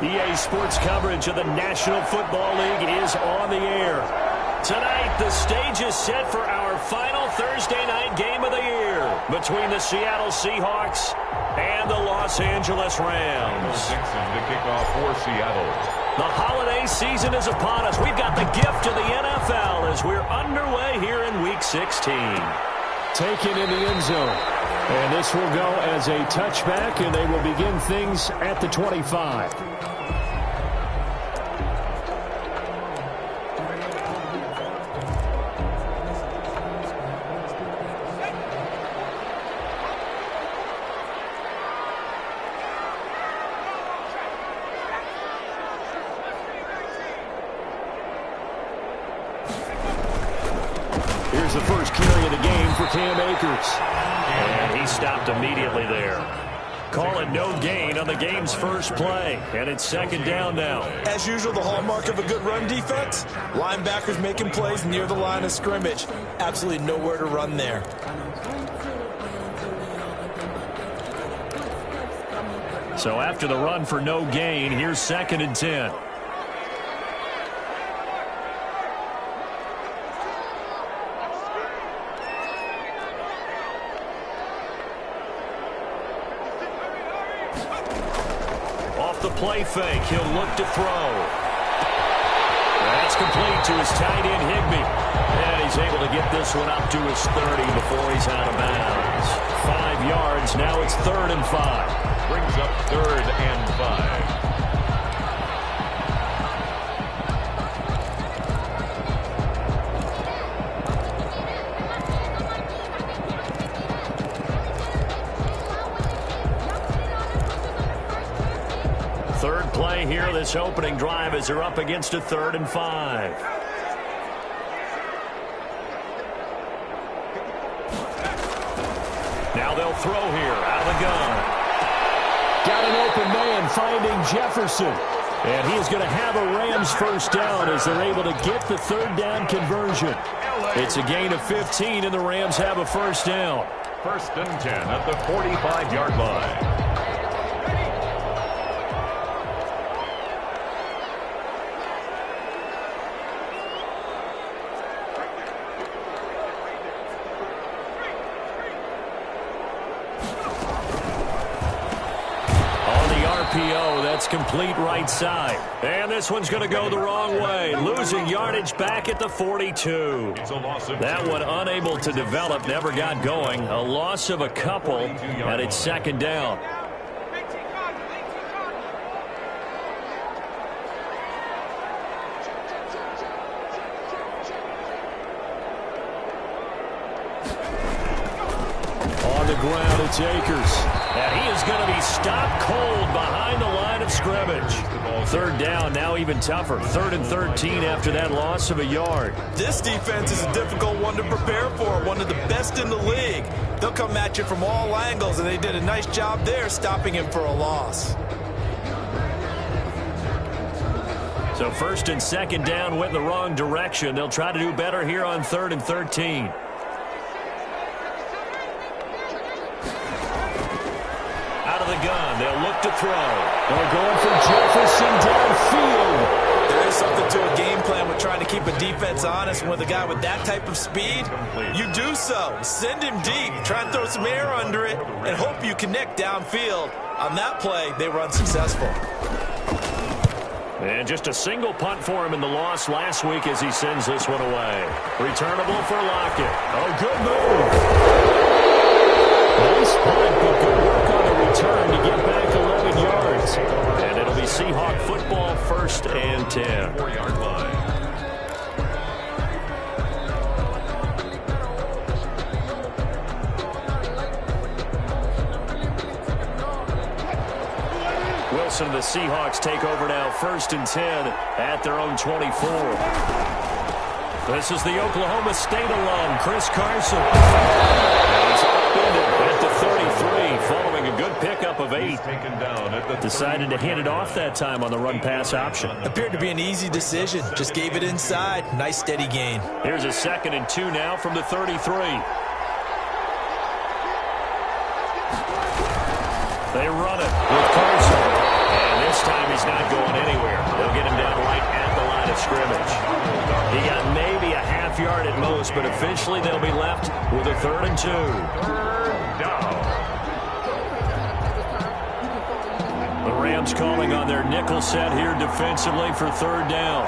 EA Sports coverage of the National Football League is on the air. Tonight, the stage is set for our final Thursday night game of the year between the Seattle Seahawks and the Los Angeles Rams. Dixon to kick off for Seattle. The holiday season is upon us. We've got the gift of the NFL as we're underway here in Week 16. Taken in the end zone. And this will go as a touchback, and they will begin things at the 25. Here's the first carry of the game for Cam Akers. And he stopped immediately there. Call it no gain on the game's first play. And it's second down now. As usual, the hallmark of a good run defense, linebackers making plays near the line of scrimmage. Absolutely nowhere to run there. So after the run for no gain, here's second and 10. Play fake. He'll look to throw. That's complete to his tight end, Higbee. And he's able to get this one up to his 30 before he's out of bounds. 5 yards. Now it's 3rd and 5. Brings up 3rd and 5. Third play here, this opening drive, as they're up against a 3rd and 5. Now they'll throw here, out of the gun. Got an open man, finding Jefferson. And he is going to have a Rams first down as they're able to get the 3rd down conversion. It's a gain of 15, and the Rams have a first down. 1st and 10 at the 45-yard line. That's complete right side. And this one's going to go the wrong way. Losing yardage back at the 42. That one unable to develop, never got going. A loss of a couple, and it's second down. On the ground, it's Akers. And he is going to be stopped cold behind the line of scrimmage. 3rd down, now even tougher. 3rd and 13 after that loss of a yard. This defense is a difficult one to prepare for, one of the best in the league. They'll come at you from all angles, and they did a nice job there stopping him for a loss. So 1st and 2nd down went in the wrong direction. They'll try to do better here on 3rd and 13. The gun. They'll look to throw. They're going for Jefferson downfield. There is something to a game plan with trying to keep a defense honest. And with a guy with that type of speed, you do so. Send him deep. Try and throw some air under it and hope you connect downfield. On that play, they were unsuccessful. And just a single punt for him in the loss last week as he sends this one away. Returnable for Lockett. Oh, good move. Nice punt, but good work on the return to get back 11 yards. And it'll be Seahawk football, 1st and 10. 4-yard line. Wilson and the Seahawks take over now, 1st and 10 at their own 24. This is the Oklahoma State alum, Chris Carson. And he's upended at the 33, following a good pickup of 8. Decided to hand it off that time on the run-pass option. Appeared to be an easy decision. Just gave it inside. Nice, steady gain. Here's a 2nd and 2 now from the 33. They run it with Carson. And this time he's not going anywhere. They'll get him down right at the line of scrimmage. He got maybe a half yard at most, but officially they'll be left with a 3rd and 2. The Rams calling on their nickel set here defensively for 3rd down.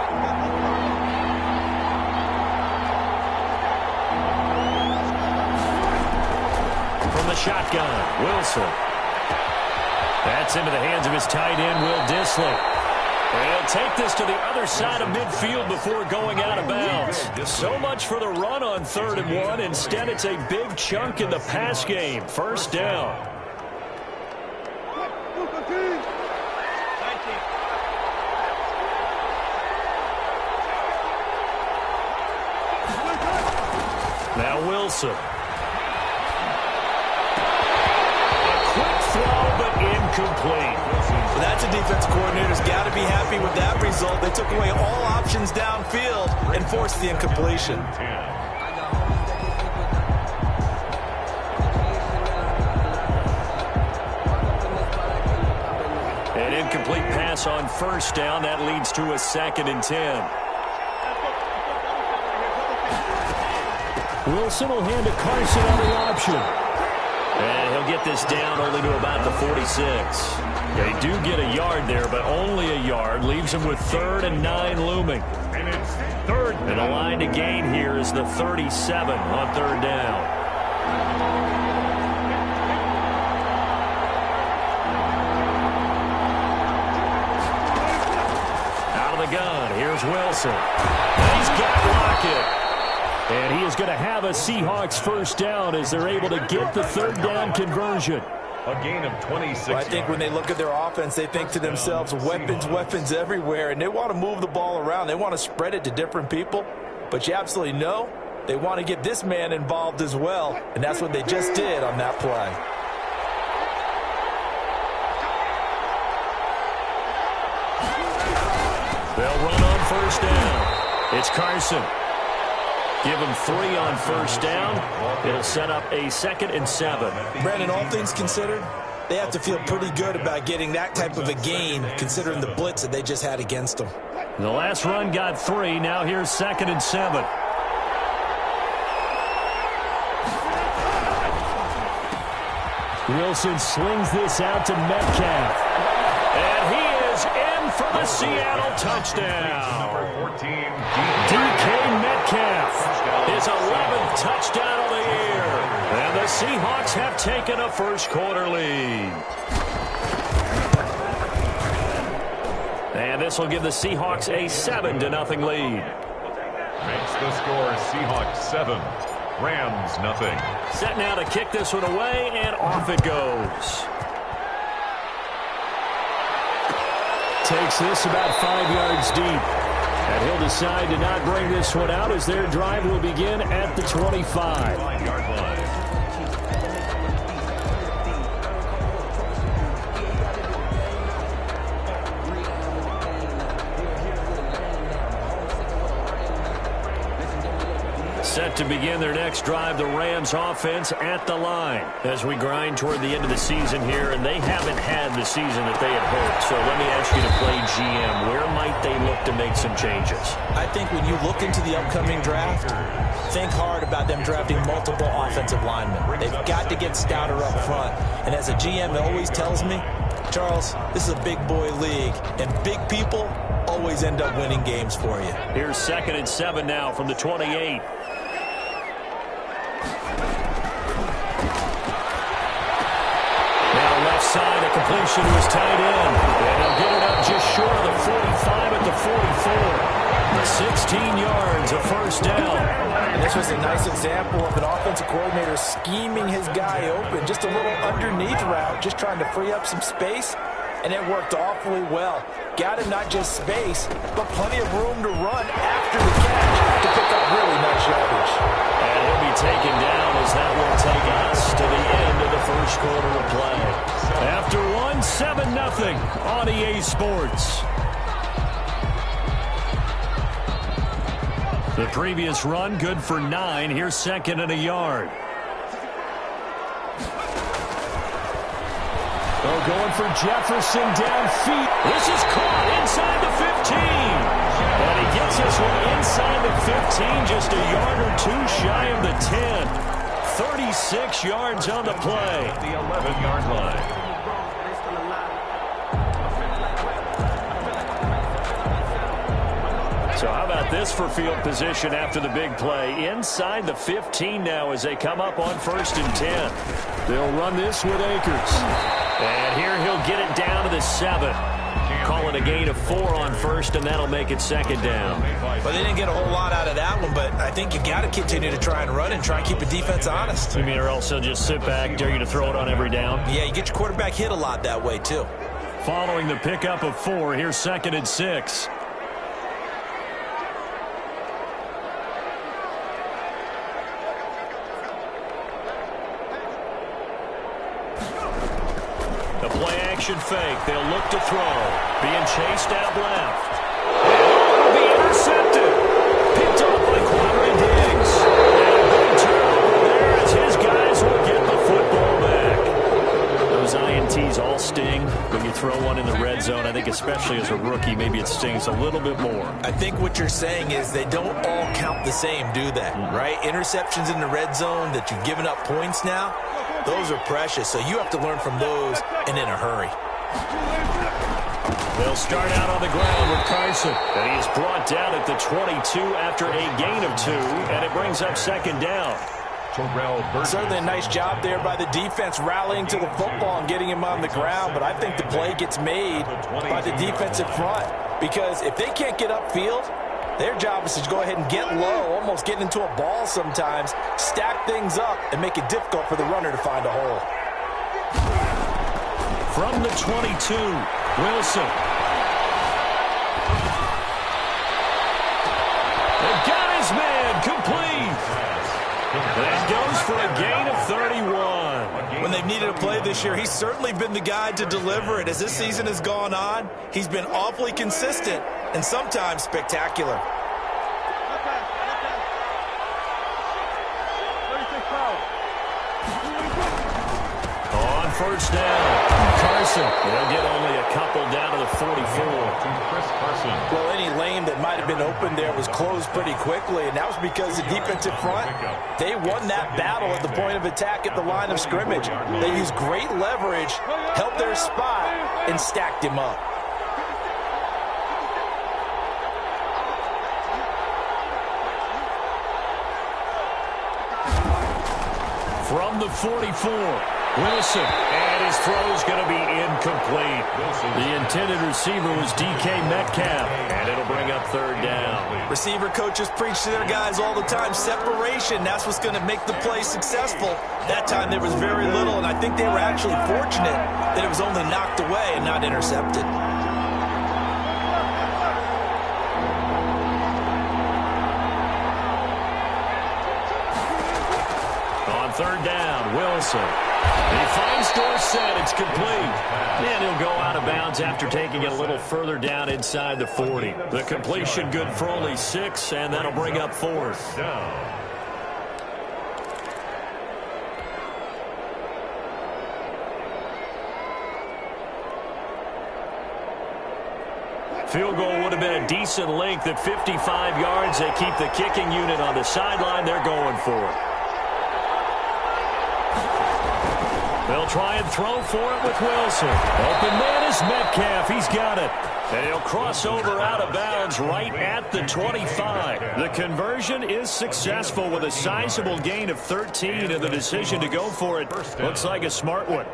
From the shotgun, Wilson. That's into the hands of his tight end, Will Dissly. And he'll take this to the other side of midfield before going out of bounds. So much for the run on 3rd and 1. Instead, it's a big chunk in the pass game. 1st down. Now Wilson. Incomplete. Well, that's a defense coordinator's got to be happy with that result. They took away all options downfield and forced the incompletion. An incomplete pass on 1st down. That leads to a 2nd and 10. Wilson will hand to Carson on the option. And he'll get this down only to about the 46. They do get a yard there, but only a yard. Leaves him with 3rd and 9 looming. And it's 3rd down. And the line to gain here is the 37 on 3rd down. Out of the gun, here's Wilson. And he's got Lockett. And he is going to have a Seahawks 1st down as they're able to get the 3rd down conversion. A gain of 26 Well, I think when they look at their offense, they think to themselves, weapons everywhere, and they want to move the ball around. They want to spread it to different people. But you absolutely know they want to get this man involved as well, and that's what they just did on that play. They'll run on 1st down. It's Carson. Give him 3 on 1st down. It'll set up a 2nd and 7. Brandon, all things considered, they have to feel pretty good about getting that type of a gain, considering the blitz that they just had against them. The last run got 3. Now here's 2nd and 7. Wilson slings this out to Metcalf. And he is in for the Seattle touchdown. Number 14, DK Metcalf, his 11th touchdown of the year. And the Seahawks have taken a 1st quarter lead. And this will give the Seahawks a 7-0 lead. makes the score Seahawks 7, Rams nothing. Set now to kick this one away, and off it goes. Takes this about 5 yards deep. And he'll decide to not bring this one out as their drive will begin at the 25. 5-yard line. Set to begin their next drive, the Rams offense at the line as we grind toward the end of the season here, and they haven't had the season that they had hoped. So let me ask you to play GM. Where might they look to make some changes? I think when you look into the upcoming draft, think hard about them drafting multiple offensive linemen. They've got to get stouter up front. And as a GM, it always tells me, Charles, this is a big boy league, and big people always end up winning games for you. Here's 2nd and 7 now from the 28. Side, a completion was tight end, and he'll get it up just short of the 45 at the 44. 16 yards, a 1st down. And this was a nice example of an offensive coordinator scheming his guy open, just a little underneath route, just trying to free up some space, and it worked awfully well. Got him not just space, but plenty of room to run after the catch to pick up really nice yardage. And he'll be taken down as that will take us to the end of the 1st quarter of play. After one, 7-0 on EA Sports. The previous run, good for 9. Here's 2nd and a yard. Oh, going for Jefferson downfield. This is caught inside the 15. And he gets this one inside the 15, just a yard or two shy of the 10. 36 yards on the play. The 11-yard line. So how about this for field position after the big play? Inside the 15 now as they come up on 1st and 10. They'll run this with Akers. And here he'll get it down to the 7. Call it a gain of 4 on 1st, and that'll make it 2nd down. Well, they didn't get a whole lot out of that one, but I think you got to continue to try and run and try and keep the defense honest. You mean or else he'll just sit back, dare you to throw it on every down? Yeah, you get your quarterback hit a lot that way, too. Following the pickup of 4, here's 2nd and 6. The play-action fake. They'll look to throw. Being chased out left. And it'll be intercepted. Picked off by Quadri Diggs. And a big turnover there as his guys will get the football back. Those INTs all sting, but you throw one in the red zone, I think especially as a rookie, maybe it stings a little bit more. I think what you're saying is they don't all count the same, do they? Right? Interceptions in the red zone that you've given up points now, those are precious, so you have to learn from those and in a hurry. They'll start out on the ground with Carson, and he is brought down at the 22 after a gain of 2, and it brings up 2nd down. Certainly a nice job there by the defense rallying to the football and getting him on the ground, but I think the play gets made by the defensive front because if they can't get upfield, their job is to go ahead and get low, almost get into a ball sometimes, stack things up, and make it difficult for the runner to find a hole. From the 22, Wilson. They've got his man complete. That goes for a gain of 31. When they've needed a play this year, he's certainly been the guy to deliver it. As this season has gone on, he's been awfully consistent and sometimes spectacular. On 1st down, Carson. They'll get only a couple down to the 44. Well, any lane that might have been open there was closed pretty quickly, and that was because the defensive front, they won that battle at the point of attack at the line of scrimmage. They used great leverage, held their spot, and stacked him up. From the 44, Wilson, and his throw's going to be incomplete. The intended receiver was DK Metcalf, and it'll bring up 3rd down. Receiver coaches preach to their guys all the time, separation, that's what's going to make the play successful. That time there was very little, and I think they were actually fortunate that it was only knocked away and not intercepted. On 3rd down, Wilson. He finds Dorsett. It's complete. And he'll go out of bounds after taking it a little further down inside the 40. The completion good for only 6, and that'll bring up 4th down. Field goal would have been a decent length at 55 yards. They keep the kicking unit on the sideline. They're going for it. They'll try and throw for it with Wilson. Open man is Metcalf. He's got it. And he'll cross over out of bounds right at the 25. The conversion is successful with a sizable gain of 13, and the decision to go for it looks like a smart one.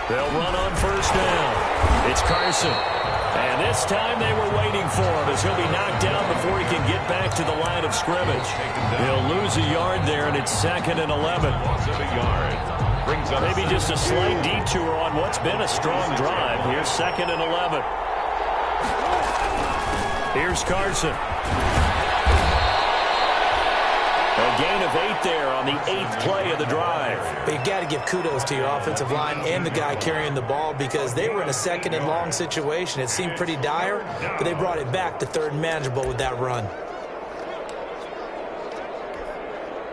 They'll run on 1st down. It's Carson. And this time they were waiting for him as he'll be knocked down before he can get back to the line of scrimmage. He'll lose a yard there, and it's 2nd and 11. Maybe just a slight detour on what's been a strong drive. Here's 2nd and 11. Here's Carson. A gain of 8 there on the 8th play of the drive. But you've got to give kudos to your offensive line and the guy carrying the ball because they were in a 2nd and long situation. It seemed pretty dire, but they brought it back to 3rd and manageable with that run.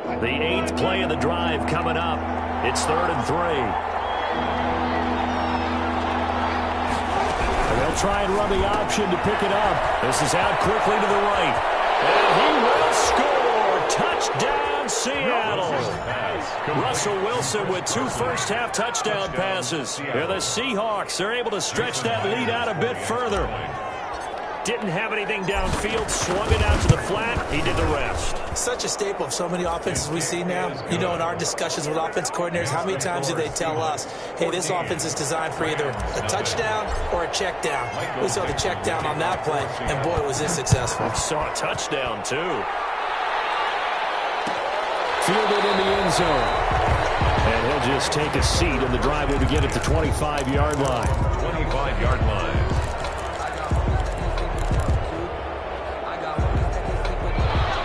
The 8th play of the drive coming up. It's 3rd and 3. And they'll try and run the option to pick it up. This is out quickly to the right. And he will score. Touchdown, Seattle. Russell Wilson with 2 first-half touchdown passes. And the Seahawks are able to stretch that lead out a bit further. Didn't have anything downfield, swung it out to the flat. He did the rest. Such a staple of so many offenses we see now. You know, in our discussions with offense coordinators, how many times do they tell us, hey, this offense is designed for either a touchdown or a check down. We saw the check down on that play, and boy, was this successful. We saw a touchdown, too. Fielded in the end zone. And he'll just take a seat, and the drive will begin at the 25-yard line. 25-yard line.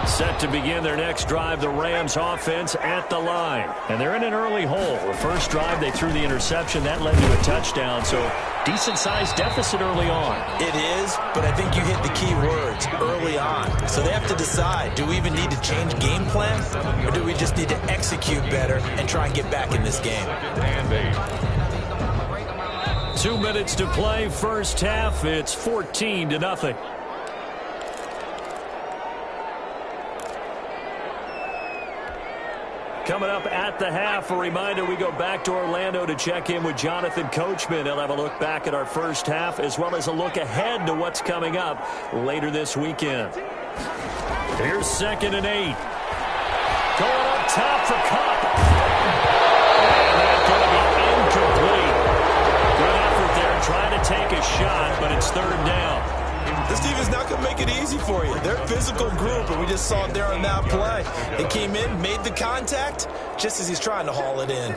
Set to begin their next drive, the Rams offense at the line. And they're in an early hole. The first drive, they threw the interception. That led to a touchdown, so decent-sized deficit early on. It is, but I think you hit the key words, early on. So they have to decide, do we even need to change game plan, or do we just need to execute better and try and get back in this game? 2 minutes to play, first half. It's 14-0. Coming up at the half, a reminder, we go back to Orlando to check in with Jonathan Coachman. He'll have a look back at our first half as well as a look ahead to what's coming up later this weekend. Here's 2nd and 8. Going up top for Kupp. And that's going to be incomplete. Good effort there trying to take a shot, but it's 3rd down. This team is not going to make it easy for you. They're a physical group, and we just saw it there on that play. They came in, made the contact, just as he's trying to haul it in.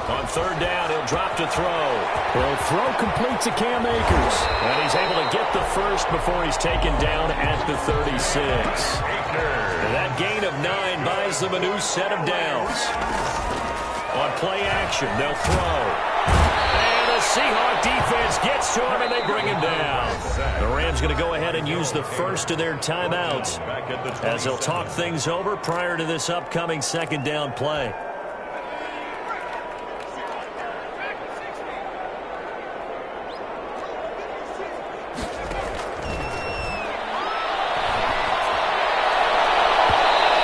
On 3rd down, he'll drop to throw. He'll throw complete to Cam Akers. And he's able to get the first before he's taken down at the 36. And that gain of 9 buys them a new set of downs. On play action, they'll throw. The Seahawks defense gets to him, and they bring him down. The Rams going to go ahead and use the first of their timeouts as they'll talk things over prior to this upcoming 2nd down play.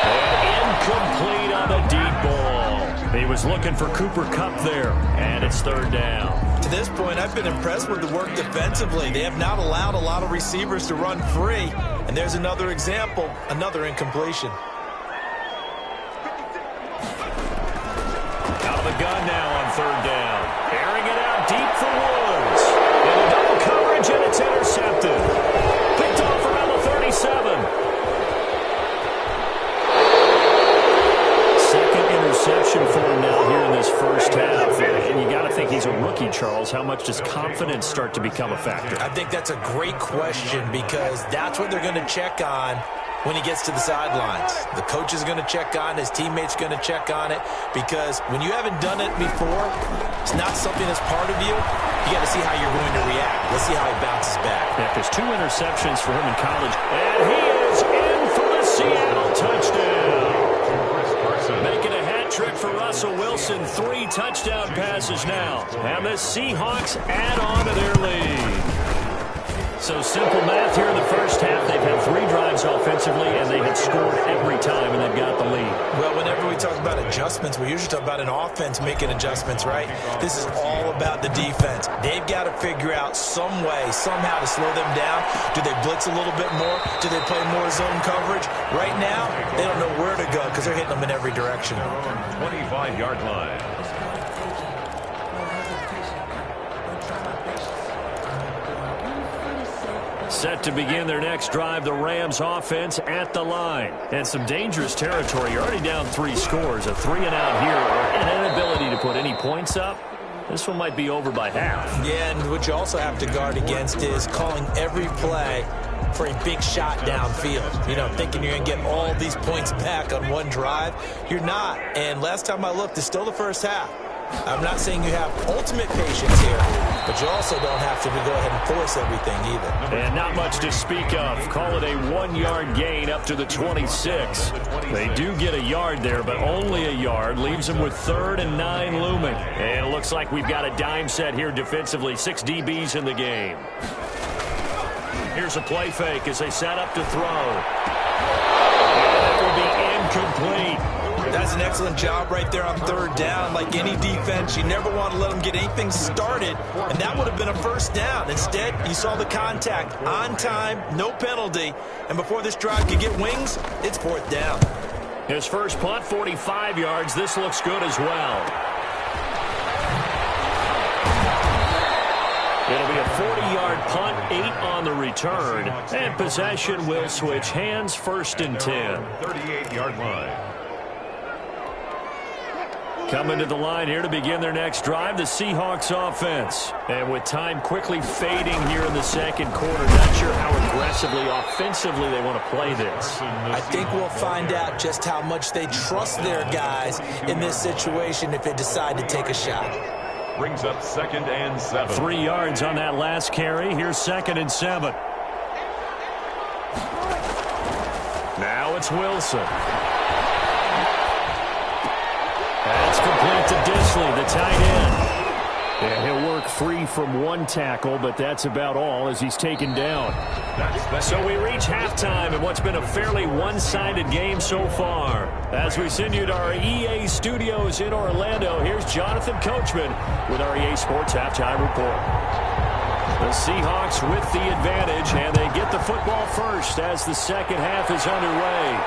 And incomplete on the deep ball. He was looking for Cooper Kupp there, and it's 3rd down. To this point, I've been impressed with the work defensively. They have not allowed a lot of receivers to run free. And there's another example, another incompletion. Out of the gun now on 3rd down. Airing it out deep for Woods. Into double coverage, and it's intercepted. Picked off around the 37. Second interception for him now here in this first half. And you got to think he's a rookie, Charles. How much does confidence start to become a factor? I think that's a great question because that's what they're going to check on when he gets to the sidelines. The coach is going to check on it. His teammates going to check on it because when you haven't done it before, it's not something that's part of you. You got to see how you're going to react. Let's see how he bounces back. Yeah, there's 2 interceptions for him in college. And he is in for the Seattle touchdown. Making a hat trick for Russell Wilson. 3 touchdown passes now. And the Seahawks add on to their lead. So simple math here in the first half. They've had 3 drives offensively, and they have scored every time, and they've got the lead. Well, whenever we talk about adjustments, we usually talk about an offense making adjustments, right? This is all about the defense. They've got to figure out some way, somehow to slow them down. Do they blitz a little bit more? Do they play more zone coverage? Right now, they don't know where to go because they're hitting them in every direction. 25-yard line. Set to begin their next drive, the Rams offense at the line. And some dangerous territory. You're already down 3 scores. A 3-and-out here, or an inability to put any points up. This one might be over by half. Yeah, and what you also have to guard against is calling every play for a big shot downfield. You know, thinking you're going to get all these points back on one drive. You're not. And last time I looked, it's still the first half. I'm not saying you have ultimate patience here, but you also don't have to go ahead and force everything either. And not much to speak of. Call it a 1-yard gain up to the 26. They do get a yard there, but only a yard. Leaves them with 3rd and 9 looming. And it looks like we've got a dime set here defensively. 6 DBs in the game. Here's a play fake as they set up to throw. And that will be incomplete. That's an excellent job right there on 3rd down. Like any defense, you never want to let them get anything started, and that would have been a 1st down. Instead, you saw the contact on time, no penalty, and before this drive could get wings, it's 4th down. His first punt, 45 yards. This looks good as well. It'll be a 40-yard punt, 8 on the return, and possession will switch hands, 1st and 10. 38-yard line. Coming to the line here to begin their next drive, the Seahawks offense. And with time quickly fading here in the second quarter, not sure how aggressively, offensively they want to play this. I think we'll find out just how much they trust their guys in this situation if they decide to take a shot. Brings up 2nd and 7. 3 yards on that last carry. Here's 2nd and 7. Now it's Wilson. That's complete to Disley, the tight end. And he'll work free from 1 tackle, but that's about all as he's taken down. So we reach halftime in what's been a fairly one-sided game so far. As we send you to our EA studios in Orlando, here's Jonathan Coachman with our EA Sports Halftime Report. The Seahawks with the advantage, and they get the football first as the second half is underway.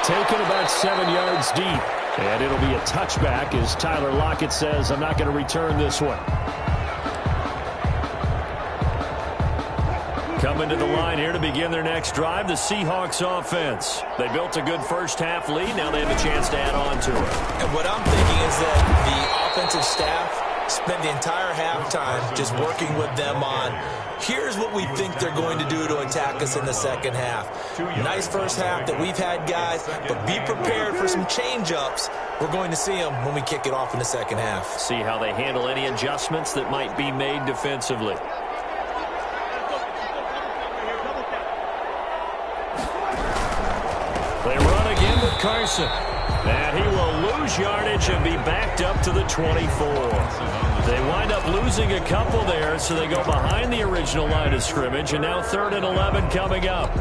Taken about 7 yards deep. And it'll be a touchback as Tyler Lockett says, I'm not going to return this one. Coming to the line here to begin their next drive, the Seahawks offense. They built a good first half lead. Now they have a chance to add on to it. And what I'm thinking is that the offensive staff spent the entire halftime just working with them on, here's what we think they're going to do to attack us in the second half. Nice first half that we've had, guys, but be prepared for some change-ups. We're going to see them when we kick it off in the second half. See how they handle any adjustments that might be made defensively. They run again with Carson. And he will lose yardage and be backed up to the 24. They wind up losing a couple there, so they go behind the original line of scrimmage, and now 3rd and 11 coming up.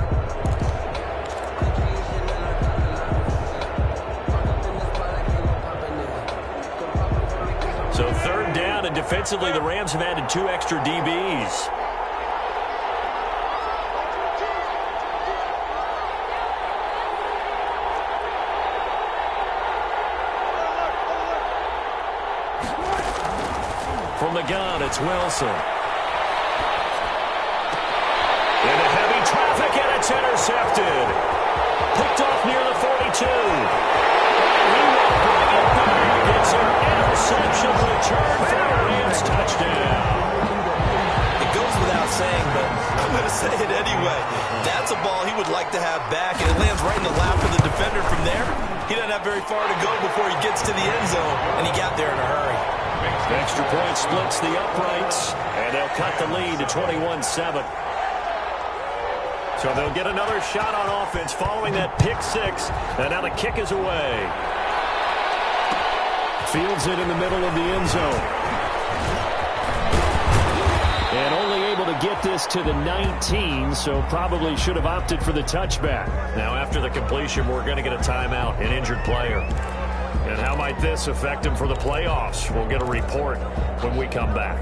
So 3rd down, and defensively the Rams have added 2 extra DBs. From the gun, it's Wilson. Into heavy traffic, and it's intercepted. Picked off near the 42. And he will bring it back. It's an interception return for a Rams touchdown. It goes without saying, but I'm going to say it anyway. That's a ball he would like to have back, and it lands right in the lap of the defender from there. He doesn't have very far to go before he gets to the end zone, and he got there in a hurry. Extra point splits the uprights, and they'll cut the lead to 21-7. So they'll get another shot on offense following that pick 6, and now the kick is away. Fields it in the middle of the end zone. And only able to get this to the 19, so probably should have opted for the touchback. Now after the completion, we're going to get a timeout, an injured player. And how might this affect him for the playoffs? We'll get a report when we come back.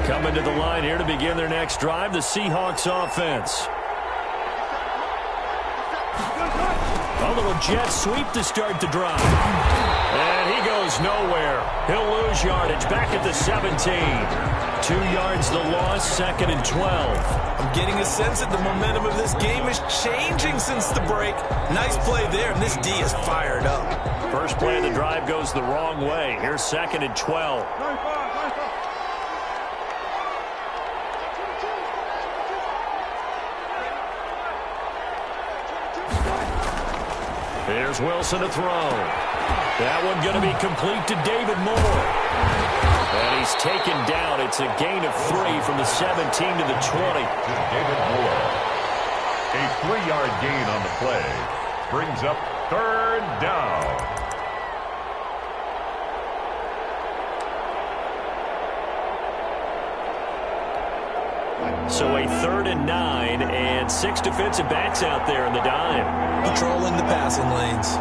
Coming to the line here to begin their next drive, the Seahawks offense. A little jet sweep to start the drive. And he goes nowhere. He'll lose yardage back at the 17. 2 yards the loss, 2nd and 12. I'm getting a sense that the momentum of this game is changing since the break. Nice play there, and this D is fired up. First play of the drive goes the wrong way. Here's 2nd and 12. Here's Wilson to throw. That one going to be complete to David Moore. And he's taken down. It's a gain of 3 from the 17 to the 20. David Moore. A 3-yard gain on the play. Brings up 3rd down. So a 3rd and 9 and 6 defensive backs out there in the dime. Patrolling the passing lanes.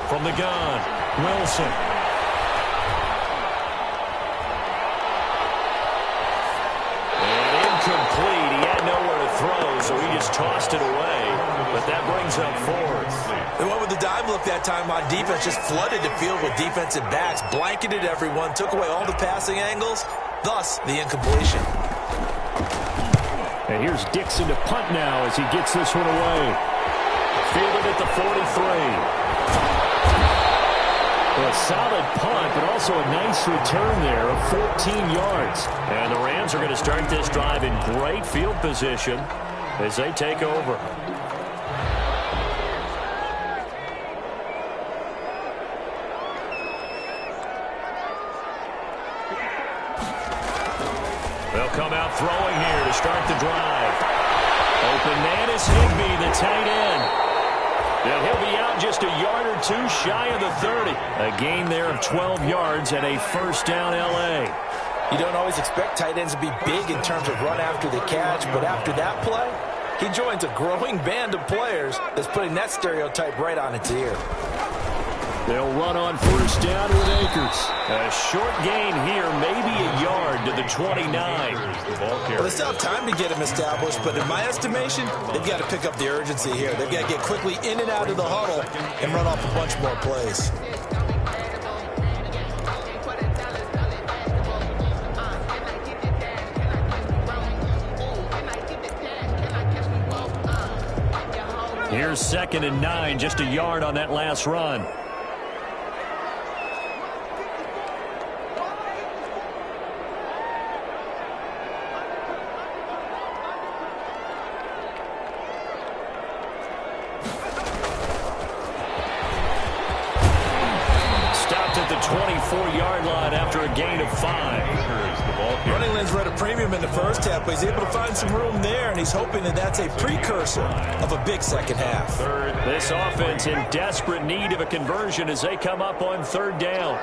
From the gun, Wilson. And incomplete. He had nowhere to throw, so he just tossed it away. But that brings up 4th. They went with the dime look that time on defense, just flooded the field with defensive backs, blanketed everyone, took away all the passing angles, thus the incompletion. And here's Dixon to punt now as he gets this one away. Fielded at the 43. A solid punt, but also a nice return there of 14 yards. And the Rams are going to start this drive in great field position as they take over. They'll come out throwing here to start the drive. Open man is Higbee, the tight end. And he'll be out just a yard or 2 shy of the 30. A gain there of 12 yards and a 1st down L.A. You don't always expect tight ends to be big in terms of run after the catch, but after that play, he joins a growing band of players that's putting that stereotype right on its ear. They'll run on 1st down with Akers. A short gain here, maybe a yard to the 29. Well, they still have time to get him established, but in my estimation, they've got to pick up the urgency here. They've got to get quickly in and out of the huddle and run off a bunch more plays. Here's 2nd and 9, just a yard on that last run. At the 24-yard line after a gain of 5. Running lanes were at a premium in the first half, but he's able to find some room there, and he's hoping that that's a precursor of a big second half. This offense in desperate need of a conversion as they come up on 3rd down.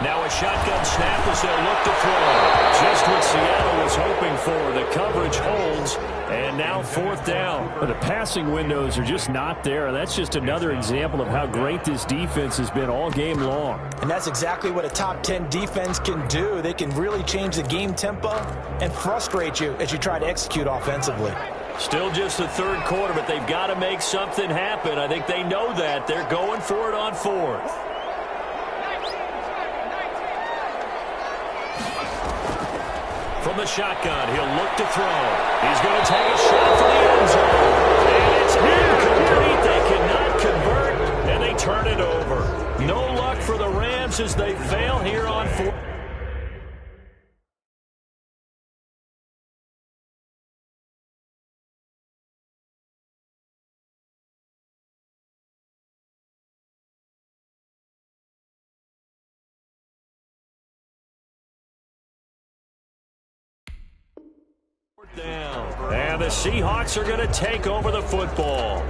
Now a shotgun snap as they'll look to throw. Just what Seattle was hoping for. The coverage holds, and now 4th down. But the passing windows are just not there. That's just another example of how great this defense has been all game long. And that's exactly what a top 10 defense can do. They can really change the game tempo and frustrate you as you try to execute offensively. Still just the 3rd quarter, but they've got to make something happen. I think they know that. They're going for it on 4th. From the shotgun, he'll look to throw. He's going to take a shot for the end zone. And it's incomplete. They cannot convert, and they turn it over. No luck for the Rams as they fail here on 4th. Down. And the Seahawks are going to take over the football.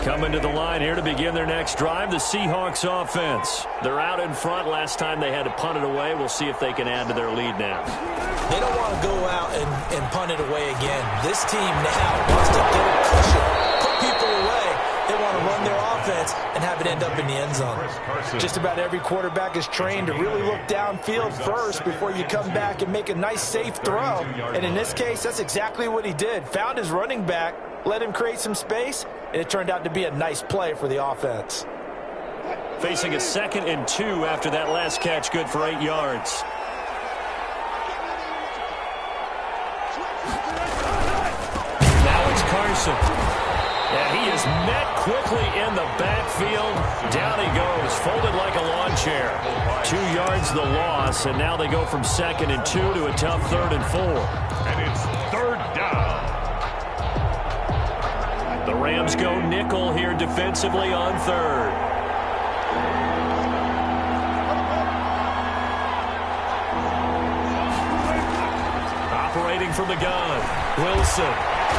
Coming to the line here to begin their next drive, the Seahawks offense. They're out in front. Last time they had to punt it away. We'll see if they can add to their lead now. They don't want to go out and punt it away again. This team now wants to get a cushion, put people away. They want to run their offense and have it end up in the end zone. Just about every quarterback is trained to really look downfield first before you come back and make a nice, safe throw. And in this case, that's exactly what he did. Found his running back, let him create some space, and it turned out to be a nice play for the offense. Facing a 2nd and 2 after that last catch, good for 8 yards. Now it's Carson. And he is met quickly in the backfield. Down he goes, folded like a lawn chair. 2 yards the loss, and now they go from 2nd and 2 to a tough 3rd and 4. And it's 3rd down. The Rams go nickel here defensively on 3rd. Operating from the gun, Wilson.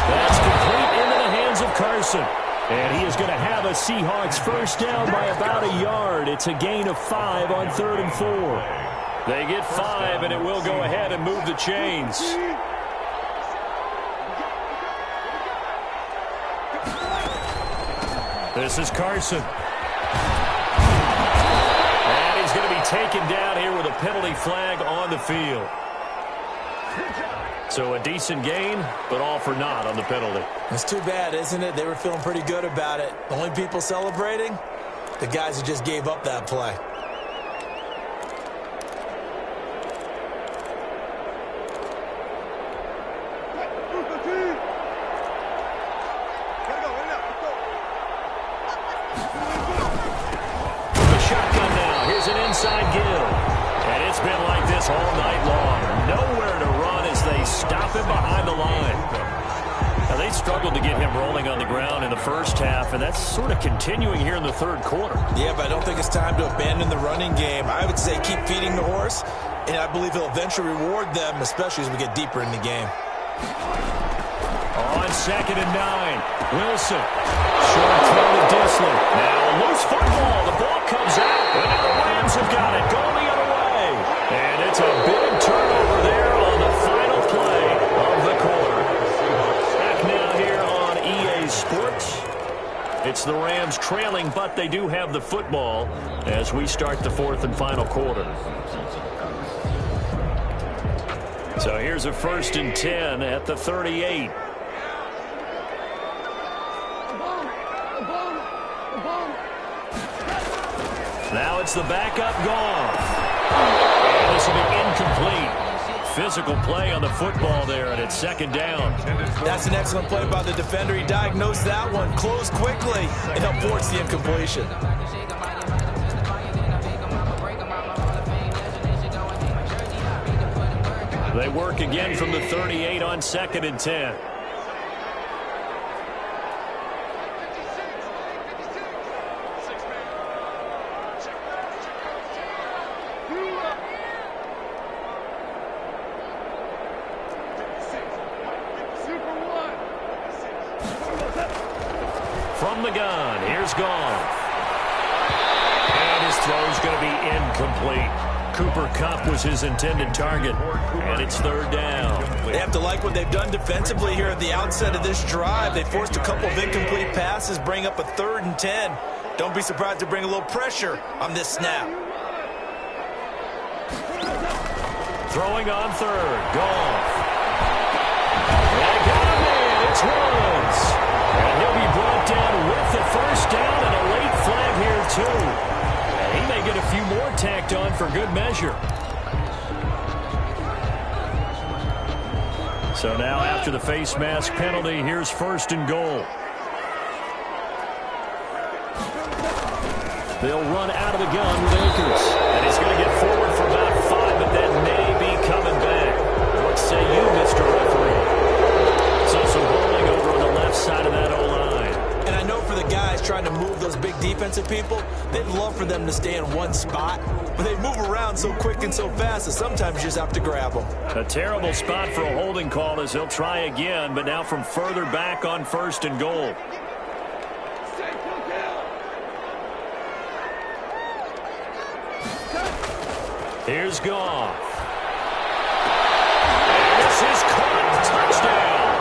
That's complete into the hands of Carson. And he is going to have a Seahawks first down by about a yard. It's a gain of 5 on 3rd and 4. They get 5, and it will go ahead and move the chains. This is Carson. And he's going to be taken down here with a penalty flag on the field. So a decent gain, but all for naught on the penalty. It's too bad, isn't it? They were feeling pretty good about it. The only people celebrating, the guys who just gave up that play. The shotgun now. Here's an inside give. And it's been like this all night long. Nowhere to run as they stop him behind the line. Now, they struggled to get him rolling on the ground in the first half, and that's sort of continuing here in the 3rd quarter. Yeah, but I don't think it's time to abandon the running game. I would say keep feeding the horse, and I believe he'll eventually reward them, especially as we get deeper in the game. On 2nd and 9, Wilson. Short throw to Disley. Now loose football. The ball comes out, and now the Rams have got it. Going the other way. And it's a big turnover there on the final play of the quarter. Back now here on EA Sports. It's the Rams trailing, but they do have the football as we start the 4th and final quarter. So here's a 1st and 10 at the 38. Now it's the backup Goff. And this will be incomplete. Physical play on the football there, and it's 2nd down. That's an excellent play by the defender. He diagnosed that one, closed quickly, and helped force the incompletion. They work again from the 38 on 2nd and 10. From the gun, here's Goff. And his throw's going to be incomplete. Cooper Kupp was his intended target, and it's 3rd down. They have to like what they've done defensively here at the outset of this drive. They forced a couple of incomplete passes, bring up a 3rd and 10. Don't be surprised to bring a little pressure on this snap. Throwing on 3rd, Goff. They got him in, it's Woods. And he'll be brought down with the first down and a late flag here, too. And he may get a few more tacked on for good measure. So now after the face mask penalty, here's 1st and goal. They'll run out of the gun with Akers. And he's going to get forward for about 5, but that may be coming back. What say you, Mr. Referee? So some holding over on the left side of that O-line. And I know for the guys trying to move those big defensive people, they'd love for them to stay in one spot, but they move around so quick and so fast that sometimes you just have to grab them. A terrible spot for a holding call as he'll try again, but now from further back on 1st and goal. Here's Goff. And this is caught. Touchdown.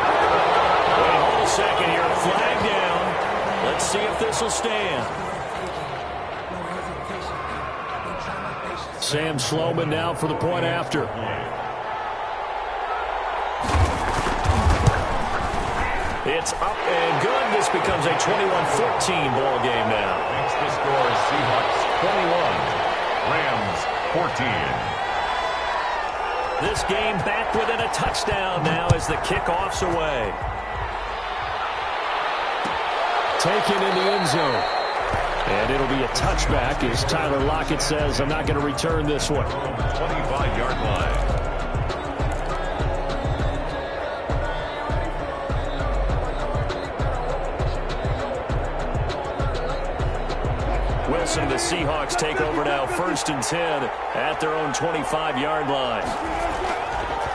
Wait, hold a second here. Flag down. Let's see if this will stand. Sam Sloman now for the point after. It's up and good. This becomes a 21-14 ball game now. Makes the score Seahawks 21, Rams 14. This game back within a touchdown now as the kickoff's away. Taken in the end zone. And it'll be a touchback as Tyler Lockett says, I'm not going to return this one. 25-yard line. Wilson, the Seahawks take over now, 1st and 10 at their own 25-yard line.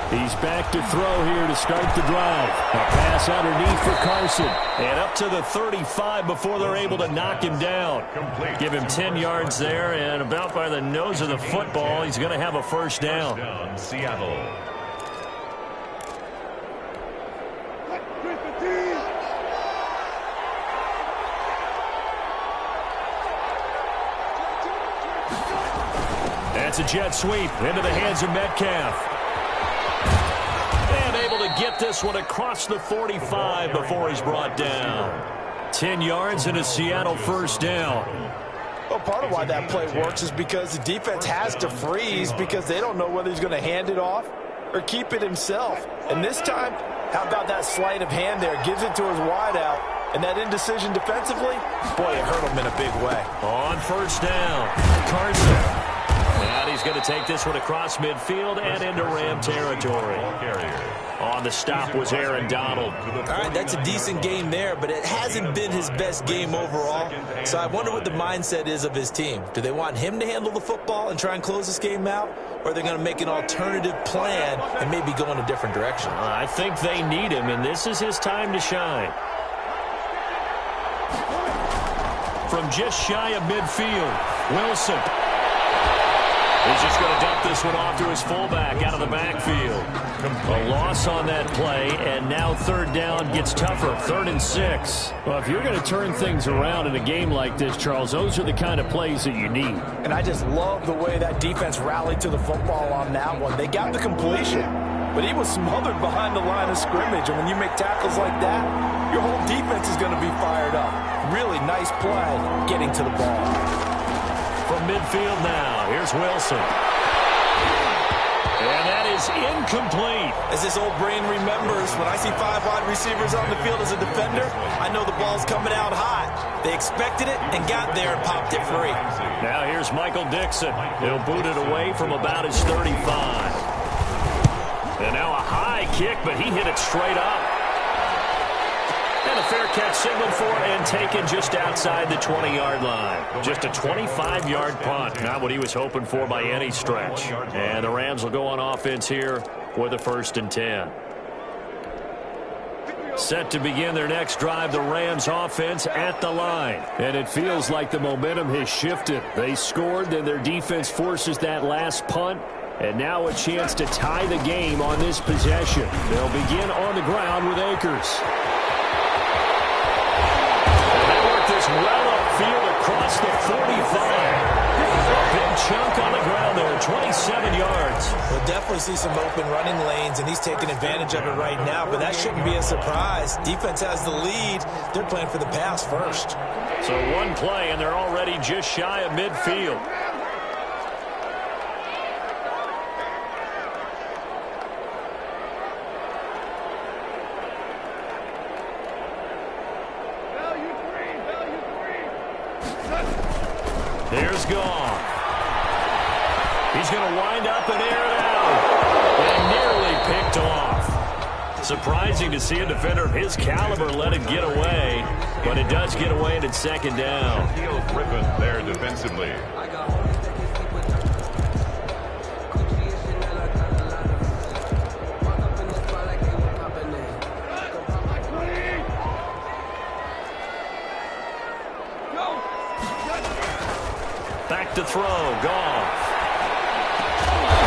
He's back to throw here to start the drive. A pass underneath for Carson. And up to the 35 before they're able to knock him down. Give him 10 yards there, and about by the nose of the football, he's going to have a first down. Seattle. That's a jet sweep into the hands of Metcalf. And able to get this one across the 45 before he's brought down. 10 yards and a Seattle first down. Well, part of why that play works is because the defense has to freeze because they don't know whether he's going to hand it off or keep it himself. And this time, how about that sleight of hand there? Gives it to his wideout. And that indecision defensively, boy, it hurt him in a big way. On first down, Carson. And he's going to take this one across midfield and into Ram territory. On the stop was Aaron Donald. All right, that's a decent game there, but it hasn't been his best game overall. So I wonder what the mindset is of his team. Do they want him to handle the football and try and close this game out? Or are they going to make an alternative plan and maybe go in a different direction? I think they need him, and this is his time to shine. From just shy of midfield, Wilson. He's just going to dump this one off to his fullback out of the backfield. A loss on that play, and now 3rd down gets tougher, 3rd and 6. Well, if you're going to turn things around in a game like this, Charles, those are the kind of plays that you need. And I just love the way that defense rallied to the football on that one. They got the completion, but he was smothered behind the line of scrimmage. And when you make tackles like that, your whole defense is going to be fired up. Really nice play getting to the ball. From midfield now, here's Wilson. And that is incomplete. As this old brain remembers, when I see 5 wide receivers on the field as a defender, I know the ball's coming out hot. They expected it and got there and popped it free. Now here's Michael Dixon. He'll boot it away from about his 35. And now a high kick, but he hit it straight up. And a fair catch signaled for and taken just outside the 20-yard line. Just a 25-yard punt. Not what he was hoping for by any stretch. And the Rams will go on offense here with a 1st and 10. Set to begin their next drive, the Rams offense at the line. And it feels like the momentum has shifted. They scored, then their defense forces that last punt. And now a chance to tie the game on this possession. They'll begin on the ground with Akers. This well upfield across the 45. A big chunk on the ground there, 27 yards. We'll definitely see some open running lanes, and he's taking advantage of it right now, but that shouldn't be a surprise. Defense has the lead. They're playing for the pass first. So one play, and they're already just shy of midfield. Here's Goff. He's going to wind up and air it out. And nearly picked off. Surprising to see a defender of his caliber let it get away. But it does get away, and it's 2nd down. Heel ripping there defensively. Back to throw, Goff.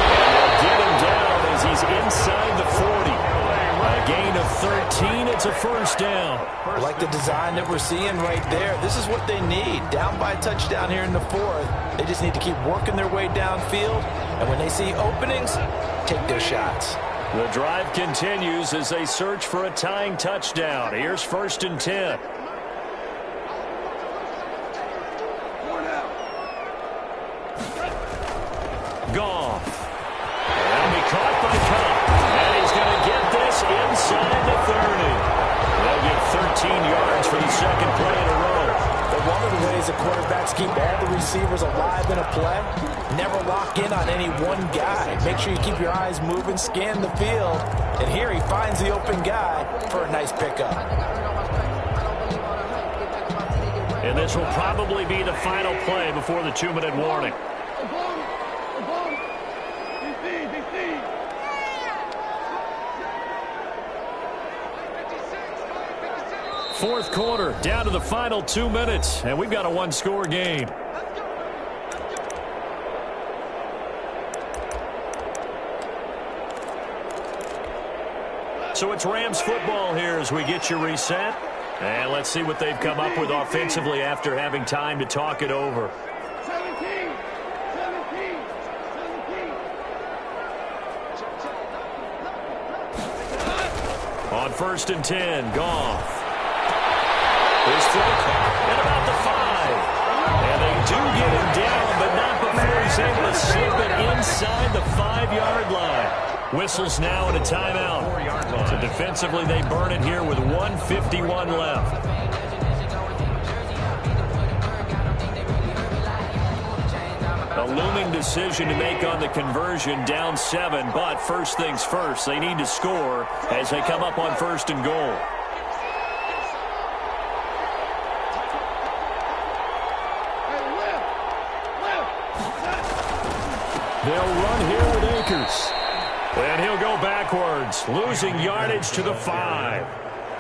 And they'll get him down as he's inside the 40. A gain of 13, it's a first down. I like the design that we're seeing right there. This is what they need. Down by a touchdown here in the 4th. They just need to keep working their way downfield. And when they see openings, take their shots. The drive continues as they search for a tying touchdown. Here's 1st and 10. Goff. And be caught by lock in on any one guy. Make sure you keep your eyes moving, scan the field. And here he finds the open guy for a nice pickup. And this will probably be the final play before the 2-minute warning. Fourth quarter, down to the final 2 minutes, and we've got a one-score game. So it's Rams football here as we get you reset. And let's see what they've come up with offensively after having time to talk it over. 17. On 1st and 10, Goff. His flick at about the 5. And they do get him down, but not before he's able to slip it inside the 5-yard line. Whistles now and a timeout. So defensively, they burn it here with 1:51 left. A looming decision to make on the conversion, down 7, but first things first, they need to score as they come up on 1st and goal. They'll run here with Akers. And he'll go backwards, losing yardage to the 5.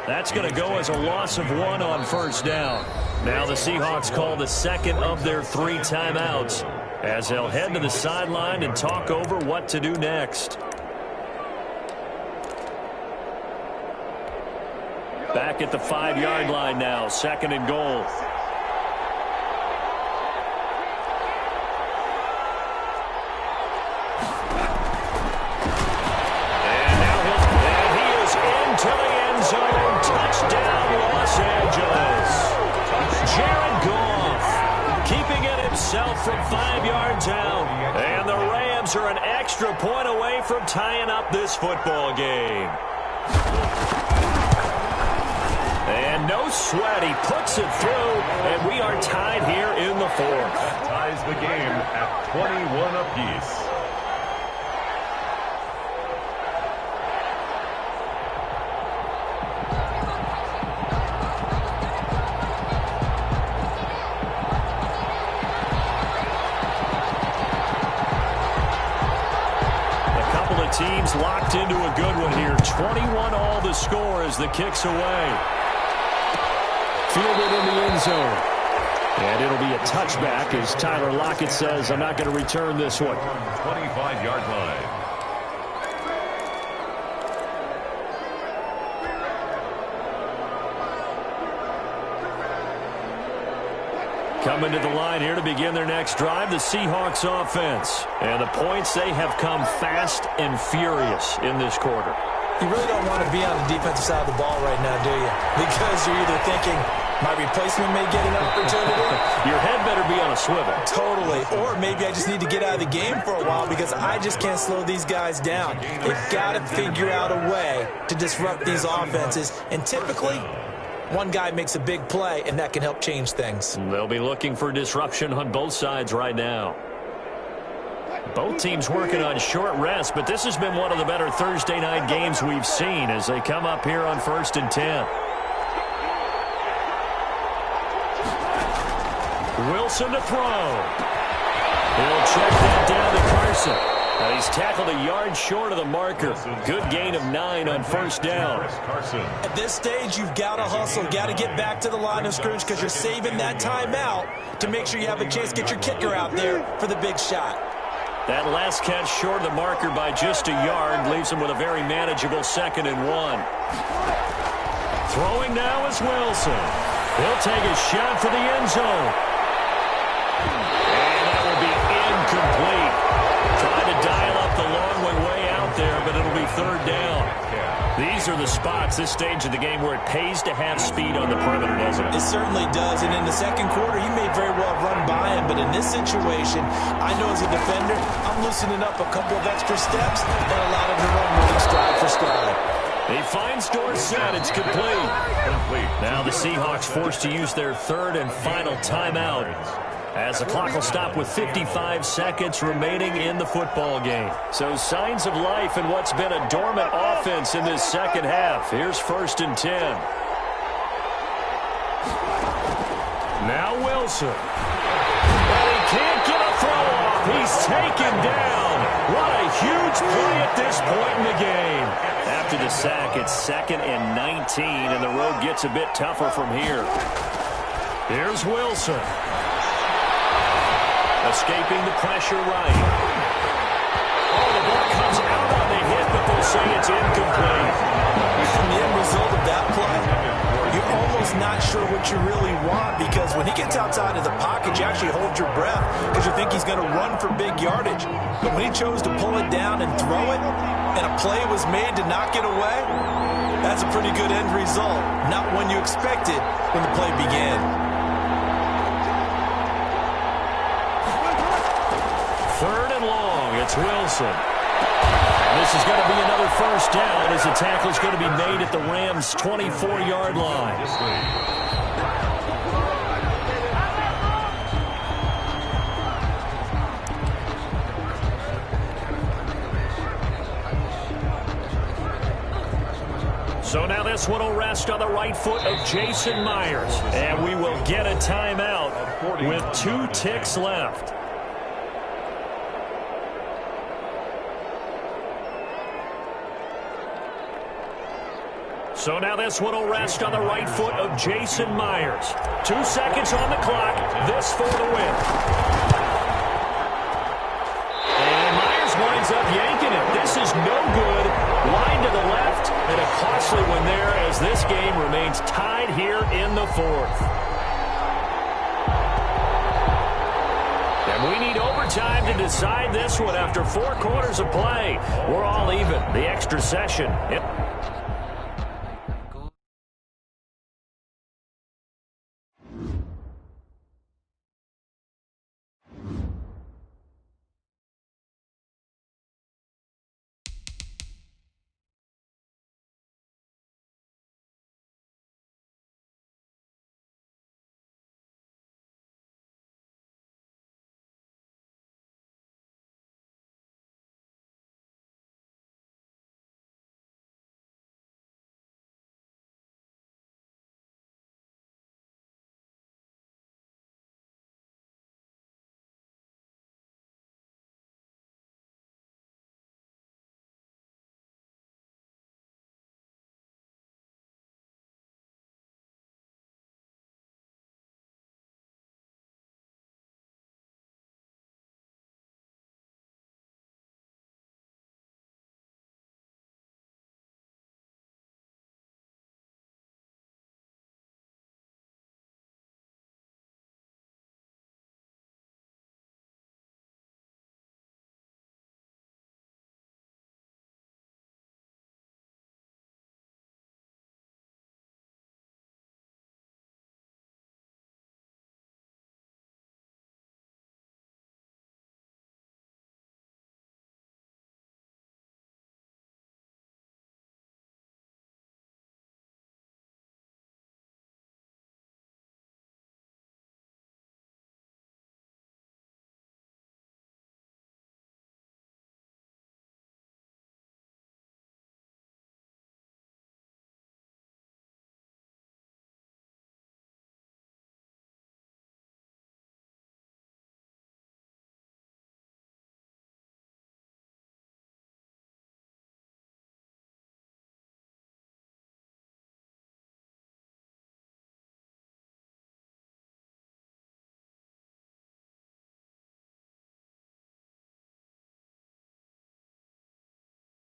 That's going to go as a loss of 1 on 1st down. Now the Seahawks call the second of their 3 timeouts as they'll head to the sideline and talk over what to do next. Back at the 5-yard line now, 2nd and goal. From 5 yards out. And the Rams are an extra point away from tying up this football game. And no sweat. He puts it through, and we are tied here in the 4th. That ties the game at 21 apiece. Teams locked into a good one here. 21 all the score as the kick's away. Fielded in the end zone. And it'll be a touchback as Tyler Lockett says, I'm not going to return this one. 25-yard line. Coming to the line here to begin their next drive, the Seahawks offense. And the points, they have come fast and furious in this quarter. You really don't want to be on the defensive side of the ball right now, do you? Because you're either thinking, my replacement may get an opportunity. Your head better be on a swivel. Totally. Or maybe I just need to get out of the game for a while because I just can't slow these guys down. They've got to figure out a way to disrupt these offenses. And typically, one guy makes a big play, and that can help change things. They'll be looking for disruption on both sides right now. Both teams working on short rest, but this has been one of the better Thursday night games we've seen as they come up here on 1st and 10. Wilson to throw. He'll check that down to Carson. He's tackled a yard short of the marker. Good gain of 9 on 1st down. At this stage, you've got to hustle. Got to get back to the line of scrimmage because you're saving that timeout to make sure you have a chance to get your kicker out there for the big shot. That last catch short of the marker by just a yard leaves him with a very manageable 2nd and 1. Throwing now is Wilson. He'll take a shot for the end zone. And that will be incomplete. Trying to dial up the long way out there, but it'll be 3rd down. These are the spots, this stage of the game, where it pays to have speed on the perimeter, doesn't it? It certainly does, and in the 2nd quarter, he may very well run by him, but in this situation, I know as a defender, I'm loosening up a couple of extra steps and allow him to run with him stride for stride. He finds Dorsett. It's complete. Now the Seahawks forced to use their 3rd and final timeout As the clock will stop with 55 seconds remaining in the football game. So signs of life in what's been a dormant offense in this second half. Here's 1st and 10. Now Wilson. Well, he can't get a throw off. He's taken down. What a huge play at this point in the game. After the sack, it's 2nd and 19, and the road gets a bit tougher from here. Here's Wilson. Escaping the pressure right. Oh, the ball comes out on the hit, but they'll say it's incomplete. And the end result of that play, you're almost not sure what you really want, because when he gets outside of the pocket, you actually hold your breath because you think he's going to run for big yardage. But when he chose to pull it down and throw it, and a play was made to knock it away, that's a pretty good end result. Not one you expected when the play began. 3rd and long, it's Wilson. And this is going to be another 1st down as the tackle's going to be made at the Rams' 24-yard line. So now this one will rest on the right foot of Jason Myers. And we will get a timeout with 2 ticks left. So now this one will rest on the right foot of Jason Myers. 2 seconds on the clock. This for the win. And Myers winds up yanking it. This is no good. Line to the left. And a costly one there as this game remains tied here in the 4th. And we need overtime to decide this one after 4 quarters of play. We're all even. The extra session.